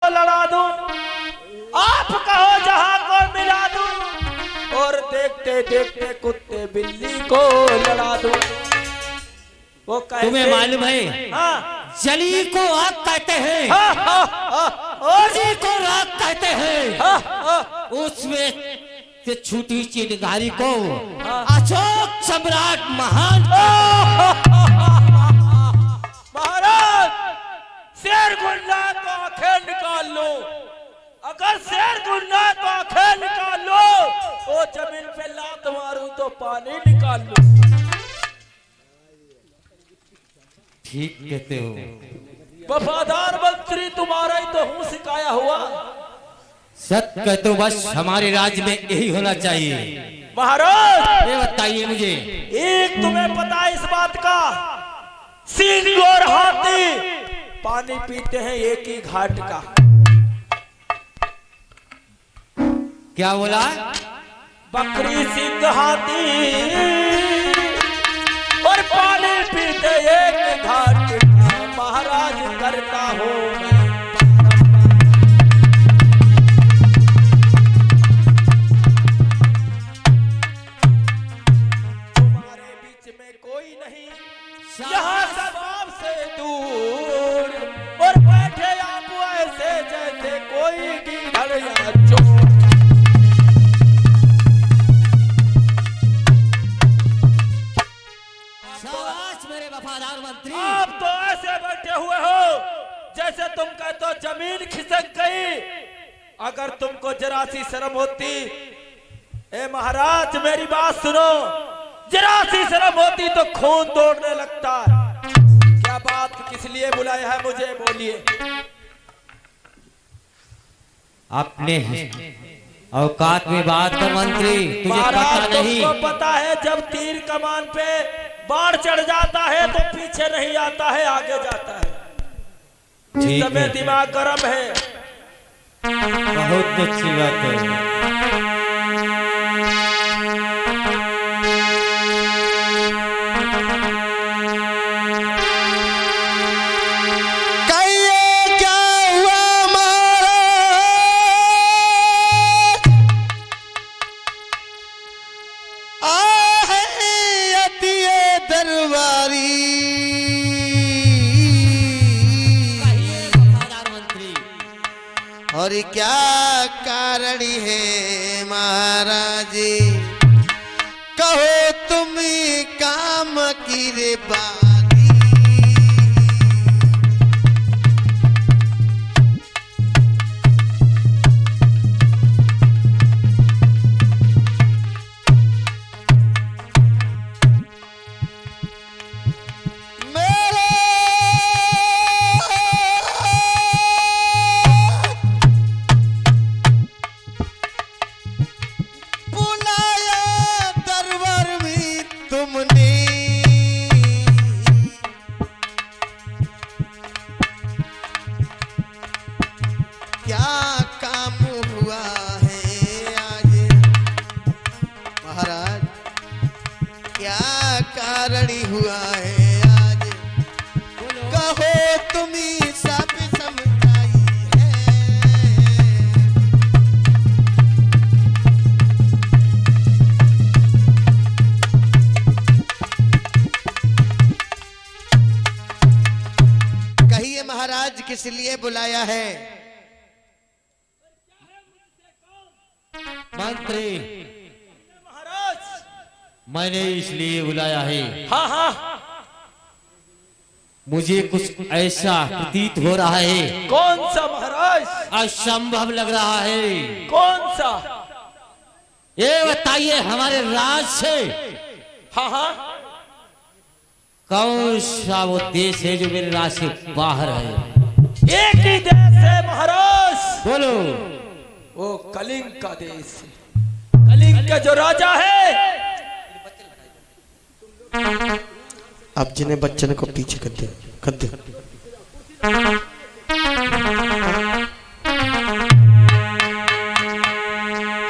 लड़ा दूं, आप कहो जहां को मिला दूं, और देखते देखते कुत्ते बिल्ली को लड़ा दूं। वो तुम्हें मालूम है? हाँ। जली को आग कहते हैं, उसी को राग कहते हैं। उसमें से छूटी चिंगारी को अशोक सम्राट महान। महाराज, शेर गुंडा तो आंखें निकाल लो, अगर शेर गुंडा तो आंखें निकाल लो, वो जमीन पे लात मारूं तो पानी निकाल लो। ठीक कहते हो। वफादार मंत्री तुम्हारा ही तो हूँ सिखाया हुआ। सत्य कहते हो, बस हमारे राज्य में यही होना चाहिए। महाराज ये बताइए मुझे, एक तुम्हें पता है इस बात का, सिंह और हाथी पानी पीते हैं एक ही घाट का। क्या बोला? बकरी सिंह हाथी और पानी पीते एक घाट का। महाराज करता हूँ मैं, तुम्हारे बीच में कोई नहीं, यहाँ सब आपसे दूर, और बैठे आप ऐसे जैसे कोई गीदड़ या चोर। मेरे वफादार मंत्री, आप तो ऐसे बैठे हुए हो जैसे तुम कहते हो जमीन खिसक गई। अगर तुमको जरा सी शर्म होती, ए महाराज मेरी बात सुनो, जरा सी शर्म होती तो खून दौड़ने लगता। क्या बात, किस लिए बुलाया है मुझे, बोलिए। अपने औकात में बात कर मंत्री, तुझे पता नहीं? तुमको पता है जब तीर कमान पे बाढ़ चढ़ जाता है तो पीछे नहीं आता है, आगे जाता है। इस समय दिमाग गर्म है। बहुत अच्छी बात है। और क्या कारण है महाराज, कहो तुम काम की रे बारी। हुआ है आज, कहो तुम ही सब समझाई है। कहिए महाराज किस लिए बुलाया है? मंत्री, महाराज मैंने इसलिए बुलाया है। हाँ हाँ, मुझे कुछ ऐसा प्रतीत हो रहा है। कौन सा महाराज? असंभव लग रहा है। कौन सा? ये बताइए, हमारे राज से हाँ हाँ, कौन सा वो देश है जो मेरे राज से बाहर है? एक ही देश है महाराज। बोलो। वो कलिंग का देश, कलिंग का जो राजा है। अब जिन्हें बच्चन को पीछे कर दे, कर दे।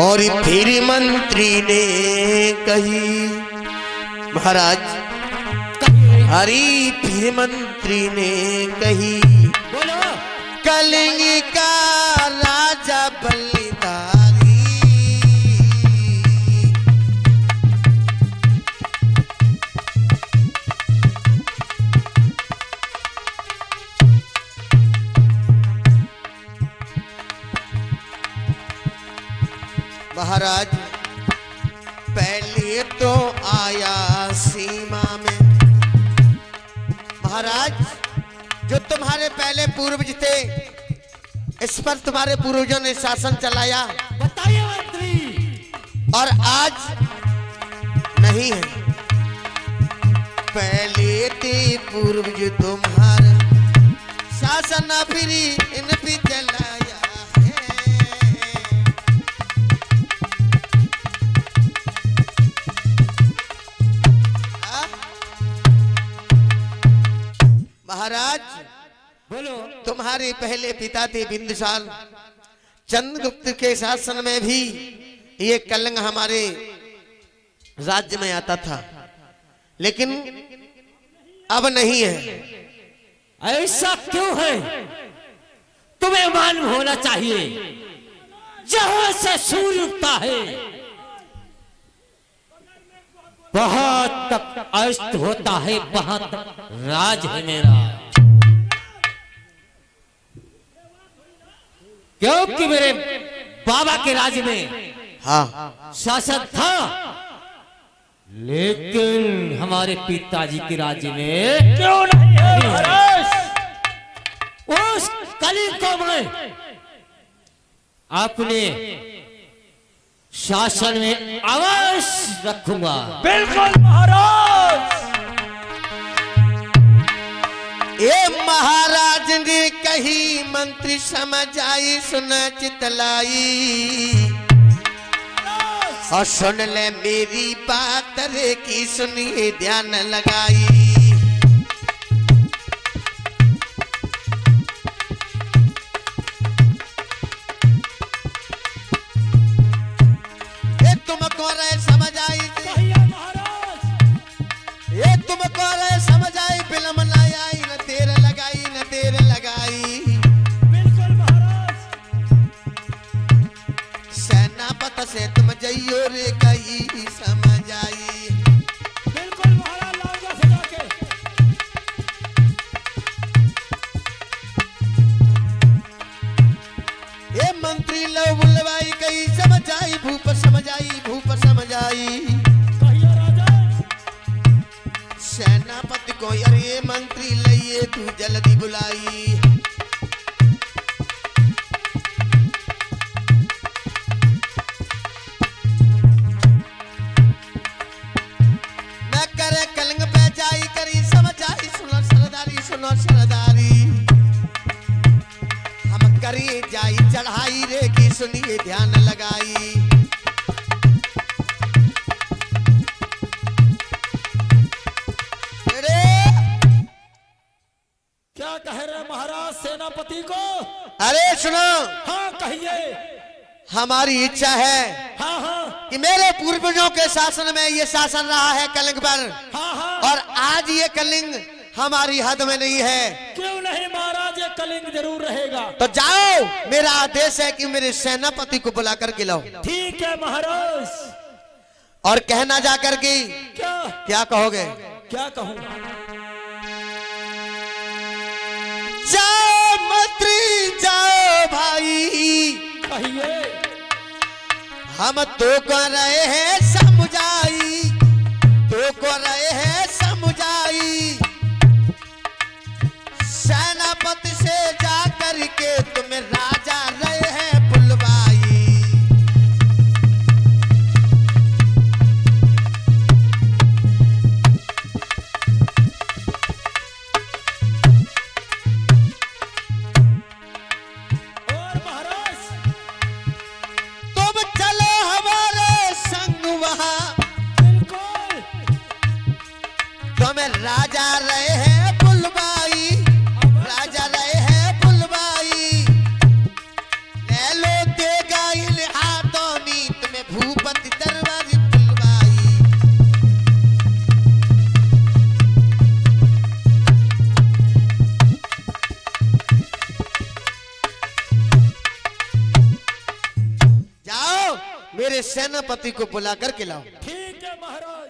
और फिर मंत्री ने कही, महाराज हरी फिर मंत्री ने कही, बोलो। कलिंग का महाराज पहले तो आया सीमा में। महाराज जो तुम्हारे पहले पूर्वज थे, इस पर तुम्हारे पूर्वजों ने शासन चलाया, बताइए मंत्री। और आज नहीं है। पहले थे पूर्वज तुम्हारा शासन, फिर इन पे चलाया है। महाराज बोलो। तुम्हारे पहले पिता थे बिंदुसार, चंद्रगुप्त के शासन में भी ये कलंक हमारे राज्य में आता था, लेकिन अब नहीं है। ऐसा क्यों है? तुम्हें मालूम होना चाहिए, जहां से सूर्य उगता है वहां तक अस्त होता है, वहां तक राज है मेरा। क्योंकि मेरे बाबा के राज्य में हाँ शासन था, लेकिन हमारे पिताजी के राज्य में क्यों नहीं है महाराज? उस कलिंग को मैं अपने शासन में अवश्य रखूंगा। बिल्कुल महाराज। ये महाराज ने कही, मंत्री समझ आई, सुन चितलाई, और सुन ले मेरी बात रे की, सुनिए ध्यान लगाई। ये तुमको रे समझ आई, ये तुमको रे समझ आई, फिल्म ना आई, न तेर लगाई, न तेर लगाई। बिल्कुल महाराज। सेनापति से तुम जइयो रे कही समझ आई। बिल्कुल महाराज, लाऊंगा सजा के। ये मंत्री लो बुलवाई, कही समझ आई, भूप समझ आई, भूप समझ आई। कहिए राजा। सेनापति को यार ये मंत्री लइए तू जल्दी बुलाई। मैं करे कलंग पे जाई, करी समझ आई, सुनो सरदारी, सुनो सरदारी। हम करी जाई चढ़ाई रे की, सुनिए ध्यान लगाई। क्या कह रहे महाराज सेनापति को? अरे सुनो, हाँ कहिए। हमारी इच्छा है हाँ हाँ कि मेरे पूर्वजों के शासन में ये शासन रहा है कलिंग पर, हाँ हाँ। और आज ये कलिंग हमारी हद में नहीं है। क्यों नहीं महाराज, ये कलिंग जरूर रहेगा। तो जाओ, मेरा आदेश है कि मेरे सेनापति को बुला करके लाओ, ठीक है महाराज। और कहना जा करके। क्या क्या कहोगे? क्या कहूँ? जाओ मंत्री जाओ भाई, कहिए। हम तो को रहे हैं समझाई, तो को रहे हैं समझाई। सेनापति से जा करके तुम्हें राजा रहे हैं बुलवाई। और महाराज तुम चलो हमारे संग वहां, बिल्कुल। तुम्हें राजा रहे हैं बुलवाई, राजा रहे हैं बुलवाई। ले लो देगा इन हाथों में, तुम्हें भूपति दरबारी बुलवाई। जाओ, मेरे सेनापति को बुला करके लाओ। ठीक है महाराज।